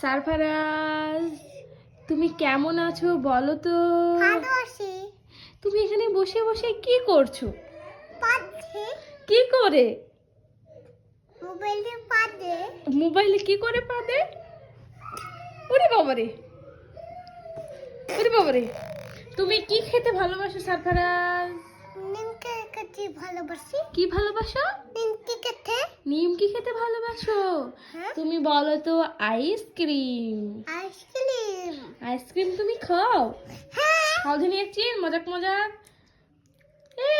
সারফারাজ, তুমি কেমন আছো বলো তো? ভালো আছি। তুমি এখানে বসে বসে কি করছো? পাচ্ছে কি করে? মোবাইলে পাচ্ছে। মোবাইলে কি করে পাবে? ওরে বাবারে, ওরে বাবারে, তুমি কি খেতে ভালোবাসো সারফারাজ? নিমকে খেতে ভালোবাসি। কি ভালোবাসো? নিমকে খেতে। নিমকি খেতে ভালোবাসো? হ্যাঁ। তুমি বলো তো আইসক্রিম। আইসক্রিম। আইসক্রিম তুমি খাও? হ্যাঁ। খাও জানি এক চিন মজাক মজাক। এ,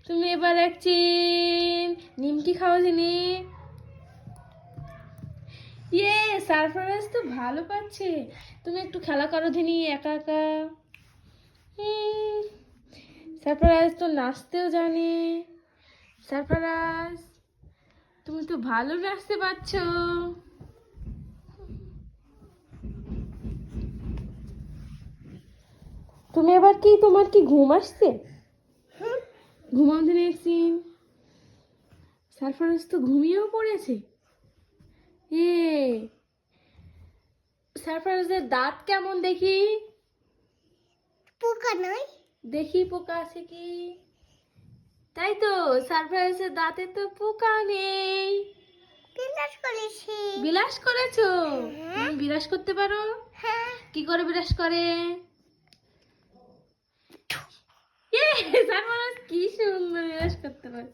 তুমি এবার এক চিন নিমকি খাও জানি। ইয়ে, সারফারাজ তো ভালো পাচ্ছে। তুমি একটু খেলা করো ধিনি একা একা। সারফারাজ তো নাচতেও জানে। সারফারাজ, তুমি তো ভালো নাচতে পারছো। তুমি এবার কি, তোমার কি ঘুম আসছে? ঘুমাও দিনে একদিন। সারফারাজ তো ঘুমিয়েও পড়েছে। এ, সারফারাজের দাঁত কেমন দেখি? পোকা নয়। দেখি পোকা আছে কি? তাই তো, সারফারাজের দাঁতে তো পোকা নেই। বিলাস করেছি। বিলাস করেছো? হ্যাঁ। তুমি বিলাস করতে পারো? হ্যাঁ। কি করে বিলাস করে? ইয়ে, সারফারাজ কি সুন্দর বিলাস করতে পারে।